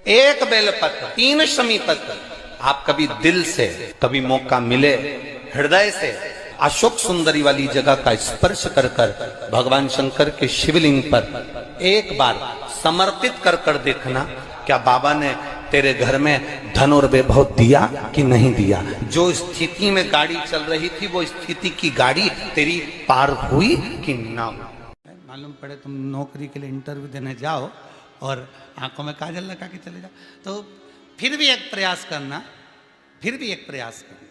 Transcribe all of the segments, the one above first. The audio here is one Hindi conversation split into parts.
एक बेलपत्र, 3 शमी पत्र। आप कभी दिल से, कभी मौका मिले हृदय से अशोक सुंदरी वाली जगह का स्पर्श कर कर भगवान शंकर के शिवलिंग पर एक बार समर्पित कर कर देखना, क्या बाबा ने तेरे घर में धन और वैभव दिया कि नहीं दिया। जो स्थिति में गाड़ी चल रही थी वो स्थिति की गाड़ी तेरी पार हुई कि ना हुई। मालूम पड़े तुम नौकरी के लिए इंटरव्यू देने जाओ और आंखों में काजल लगा के चले जाओ, तो फिर भी एक प्रयास करना, फिर भी एक प्रयास करना।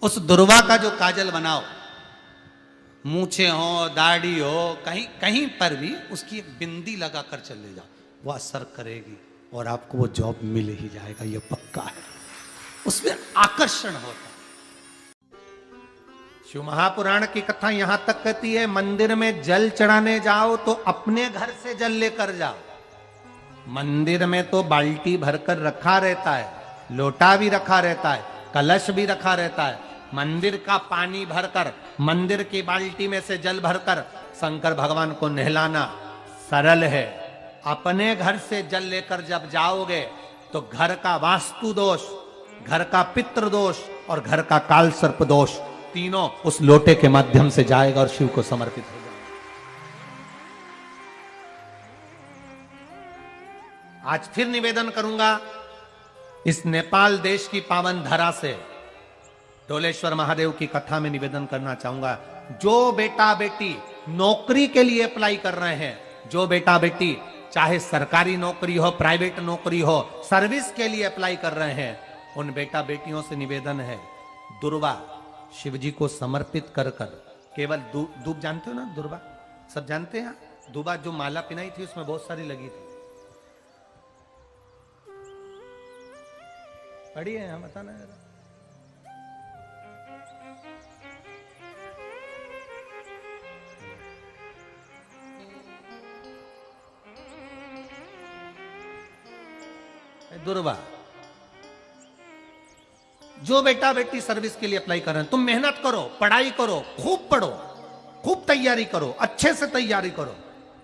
उस दुर्वा का जो काजल बनाओ, मूछे हो, दाढ़ी हो, कहीं कहीं पर भी उसकी एक बिंदी लगा कर चले जाओ, वो असर करेगी और आपको वो जॉब मिल ही जाएगा, ये पक्का है। उसमें आकर्षण होता है। शिव महापुराण की कथा यहां तक कहती है, मंदिर में जल चढ़ाने जाओ तो अपने घर से जल लेकर जाओ। मंदिर में तो बाल्टी भरकर रखा रहता है, लोटा भी रखा रहता है, कलश भी रखा रहता है। मंदिर का पानी भरकर, मंदिर की बाल्टी में से जल भरकर शंकर भगवान को नहलाना सरल है। अपने घर से जल लेकर जब जाओगे तो घर का वास्तु दोष, घर का पितृ दोष और घर का काल सर्प दोष तीनों उस लोटे के माध्यम से जाएगा और शिव को समर्पित हो जाएगा। आज फिर निवेदन करूंगा, इस नेपाल देश की पावन धरा से डोलेश्वर महादेव की कथा में निवेदन करना चाहूंगा, जो बेटा बेटी नौकरी के लिए अप्लाई कर रहे हैं, जो बेटा बेटी चाहे सरकारी नौकरी हो, प्राइवेट नौकरी हो, सर्विस के लिए अप्लाई कर रहे हैं, उन बेटा बेटियों से निवेदन है, दुर्वा शिव जी को समर्पित कर कर केवल दूब जानते हो ना, दुर्वा सब जानते हैं। दुर्वा जो माला पिनाई थी उसमें बहुत सारी लगी थी, पढ़ी है, हम बताना जरा। दुर्वा, जो बेटा बेटी सर्विस के लिए अप्लाई कर रहे हैं, तुम मेहनत करो, पढ़ाई करो, खूब पढ़ो, खूब तैयारी करो, अच्छे से तैयारी करो।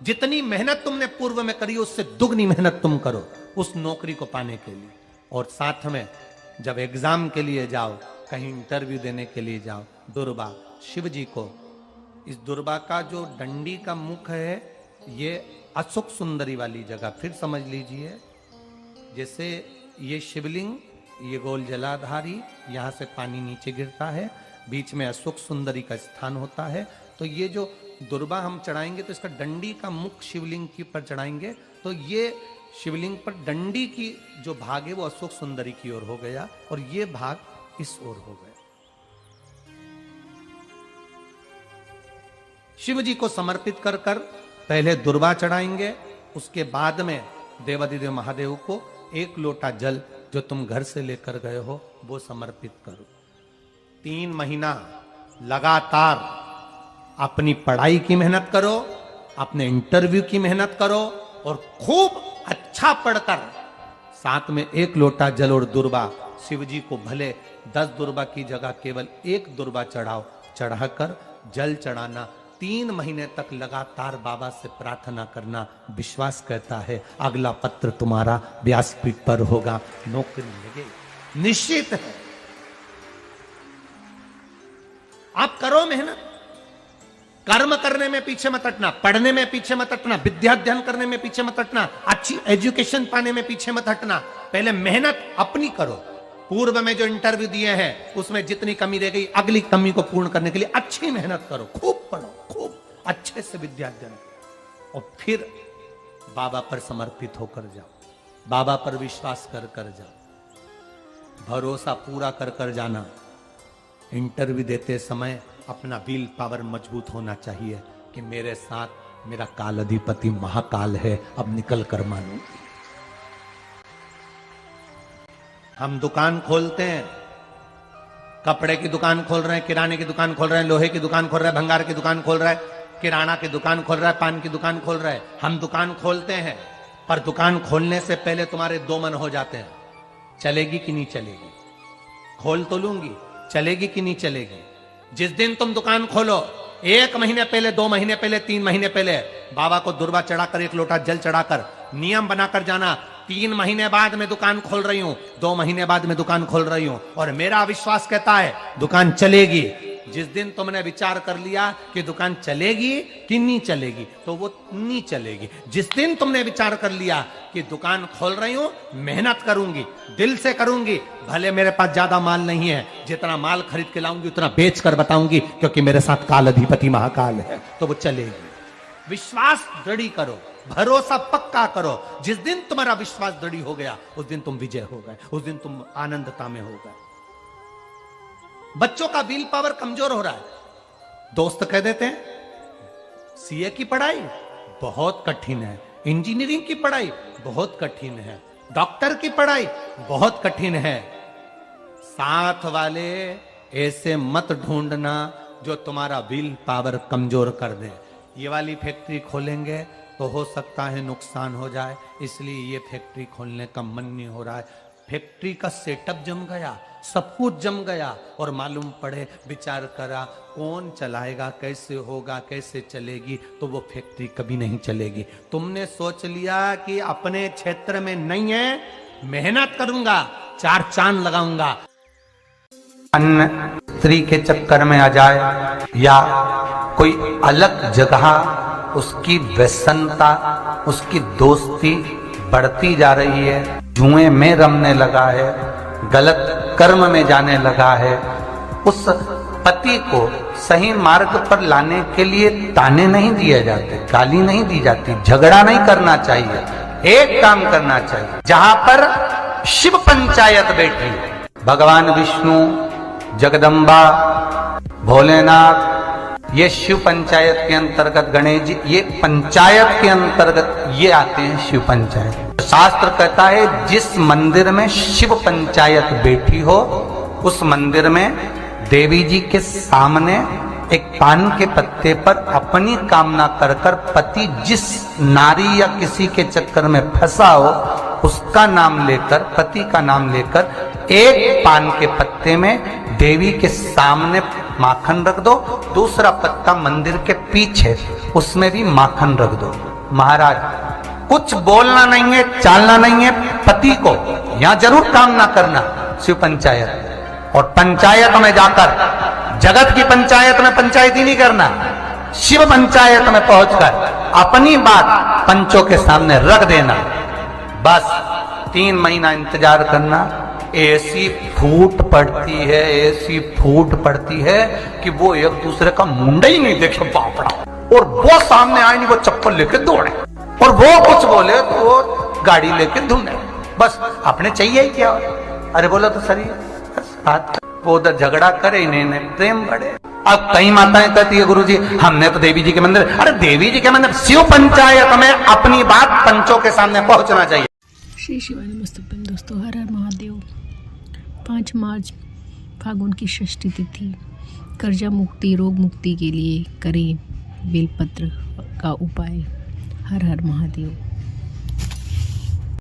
जितनी मेहनत तुमने पूर्व में करी उससे दुगनी मेहनत तुम करो उस नौकरी को पाने के लिए। और साथ में जब एग्जाम के लिए जाओ, कहीं इंटरव्यू देने के लिए जाओ, दुर्वा शिव जी को, इस दुर्वा का जो डंडी का मुख है ये अशोक सुंदरी वाली जगह, फिर समझ लीजिए, जैसे ये शिवलिंग, ये गोल जलाधारी, यहां से पानी नीचे गिरता है, बीच में अशोक सुंदरी का स्थान होता है। तो ये जो दुर्वा हम चढ़ाएंगे तो इसका डंडी का मुख शिवलिंग की पर चढ़ाएंगे, तो ये शिवलिंग पर डंडी की जो भाग है वो अशोक सुंदरी की ओर हो गया और ये भाग इस ओर हो गया। शिव जी को समर्पित कर कर पहले दुर्वा चढ़ाएंगे, उसके बाद में देवाधिदेव महादेव को 1 लोटा जल जो तुम घर से लेकर गए हो वो समर्पित करो। 3 महीना लगातार अपनी पढ़ाई की मेहनत करो, अपने इंटरव्यू की मेहनत करो और खूब अच्छा पढ़कर साथ में 1 लोटा जल और दुर्वा, शिव जी को भले 10 दुर्वा की जगह केवल 1 दुर्वा चढ़ाओ, चढ़ाकर जल चढ़ाना, 3 महीने तक लगातार बाबा से प्रार्थना करना। विश्वास कहता है अगला पत्र तुम्हारा व्यासपीठ पर होगा, नौकरी लगेगी, निश्चित है। आप करो मेहनत, कर्म करने में पीछे मत हटना, पढ़ने में पीछे मत हटना, विद्या अध्ययन करने में पीछे मत हटना, अच्छी एजुकेशन पाने में पीछे मत हटना। पहले मेहनत अपनी करो। पूर्व में जो इंटरव्यू दिए हैं उसमें जितनी कमी रह गई, अगली कमी को पूर्ण करने के लिए अच्छी मेहनत करो, खूब पढ़ो, खूब अच्छे से विद्या अध्ययन करो और फिर बाबा पर समर्पित होकर जाओ, बाबा पर विश्वास कर कर जाओ, भरोसा पूरा कर कर जाना। इंटरव्यू देते समय अपना विल पावर मजबूत होना चाहिए कि मेरे साथ मेरा काल अधिपति महाकाल है, अब निकल कर मानूंगी। हम दुकान खोलते हैं, कपड़े की दुकान खोल रहे हैं, किराने की दुकान खोल रहे हैं, लोहे की दुकान खोल रहे हैं, भंगार की दुकान खोल रहे हैं, किराना की दुकान खोल रहा है, पान की दुकान खोल रहा है। हम दुकान खोलते हैं, पर दुकान खोलने से पहले तुम्हारे 2 मन हो जाते हैं, चलेगी कि नहीं चलेगी, खोल तो लूंगी, चलेगी कि नहीं चलेगी। जिस दिन तुम दुकान खोलो 1 महीने पहले, 2 महीने पहले, 3 महीने पहले बाबा को दुर्वा चढ़ाकर 1 लोटा जल चढ़ाकर नियम बनाकर जाना, 3 महीने बाद मैं दुकान खोल रही हूं, 2 महीने बाद मैं दुकान खोल रही हूं, और मेरा विश्वास कहता है दुकान चलेगी। जिस दिन तुमने विचार कर लिया कि दुकान चलेगी कि नहीं चलेगी, तो वो नहीं चलेगी। जिस दिन तुमने विचार कर लिया कि दुकान खोल रही हूं, मेहनत करूंगी, दिल से करूंगी, भले मेरे पास ज्यादा माल नहीं है, जितना माल खरीद के लाऊंगी उतना बेच कर बताऊंगी, क्योंकि मेरे साथ काल अधिपति महाकाल है, तो वो चलेगी। विश्वास दृढ़ करो, भरोसा पक्का करो। जिस दिन तुम्हारा विश्वास दृढ़ हो गया, उस दिन तुम विजय हो गए, उस दिन तुम आनंदता में हो गए। बच्चों का विल पावर कमजोर हो रहा है। दोस्त कह देते हैं सीए की पढ़ाई बहुत कठिन है, इंजीनियरिंग की पढ़ाई बहुत कठिन है, डॉक्टर की पढ़ाई बहुत कठिन है। साथ वाले ऐसे मत ढूंढना जो तुम्हारा विल पावर कमजोर कर दे। ये वाली फैक्ट्री खोलेंगे तो हो सकता है नुकसान हो जाए, इसलिए ये फैक्ट्री खोलने का मन नहीं हो रहा है। फैक्ट्री का सेटअप जम गया, सब कुछ जम गया, और मालूम पड़े, विचार करा कौन चलाएगा, कैसे होगा, कैसे चलेगी, तो वो फैक्ट्री कभी नहीं चलेगी। तुमने सोच लिया कि अपने क्षेत्र में नहीं है, मेहनत करूंगा, 4 चांद लगाऊंगा। अन्य स्त्री के चक्कर में आ जाए या कोई अलग जगह उसकी व्यसनता, उसकी दोस्ती बढ़ती जा रही है, जुए में रमने लगा है, गलत कर्म में जाने लगा है, उस पति को सही मार्ग पर लाने के लिए ताने नहीं दिए जाते, गाली नहीं दी जाती, झगड़ा नहीं करना चाहिए। एक काम करना चाहिए, जहां पर शिव पंचायत बैठी, भगवान विष्णु, जगदम्बा, भोलेनाथ, ये शिव पंचायत के अंतर्गत, गणेश जी, ये पंचायत के अंतर्गत ये आते हैं, शिव पंचायत। शास्त्र कहता है जिस मंदिर में शिव पंचायत बैठी हो, उस मंदिर में देवी जी के सामने एक पान के पत्ते पर अपनी कामना कर कर पति जिस नारी या किसी के चक्कर में फंसा हो, उसका नाम लेकर, पति का नाम लेकर, एक पान के पत्ते में देवी के सामने माखन रख दो, दूसरा पत्ता मंदिर के पीछे, उसमें भी माखन रख दो। महाराज कुछ बोलना नहीं है, चालना नहीं है, पति को यहां जरूर काम ना करना, शिव पंचायत। और पंचायत में जाकर, जगत की पंचायत में पंचायती नहीं करना, शिव पंचायत में पहुंचकर अपनी बात पंचों के सामने रख देना। बस 3 महीना इंतजार करना। ऐसी फूट पड़ती है, ऐसी फूट पड़ती है कि वो एक दूसरे का मुंडा ही नहीं देखे, बापड़ा, और वो सामने आए नहीं, वो चप्पल लेके दौड़े, और वो कुछ बोले तो वो गाड़ी लेके ढूंढे। बस अपने चाहिए ही क्या, अरे बोला तो सही बात, वो उधर झगड़ा करे, इन्हें प्रेम बढ़े। अब कई माताएं कहती है गुरुजी हमने तो देवी जी के मंदिर, अरे देवी जी के मंदिर, शिव पंचायत में अपनी बात पंचों के सामने पहुंचना चाहिए। श्री शिवाय नमस्तुभ्यं। दोस्तों, हर हर महादेव। 5 मार्च फागुन की षष्ठी तिथि, कर्जा मुक्ति, रोग मुक्ति के लिए करें बेलपत्र का उपाय। हर हर महादेव।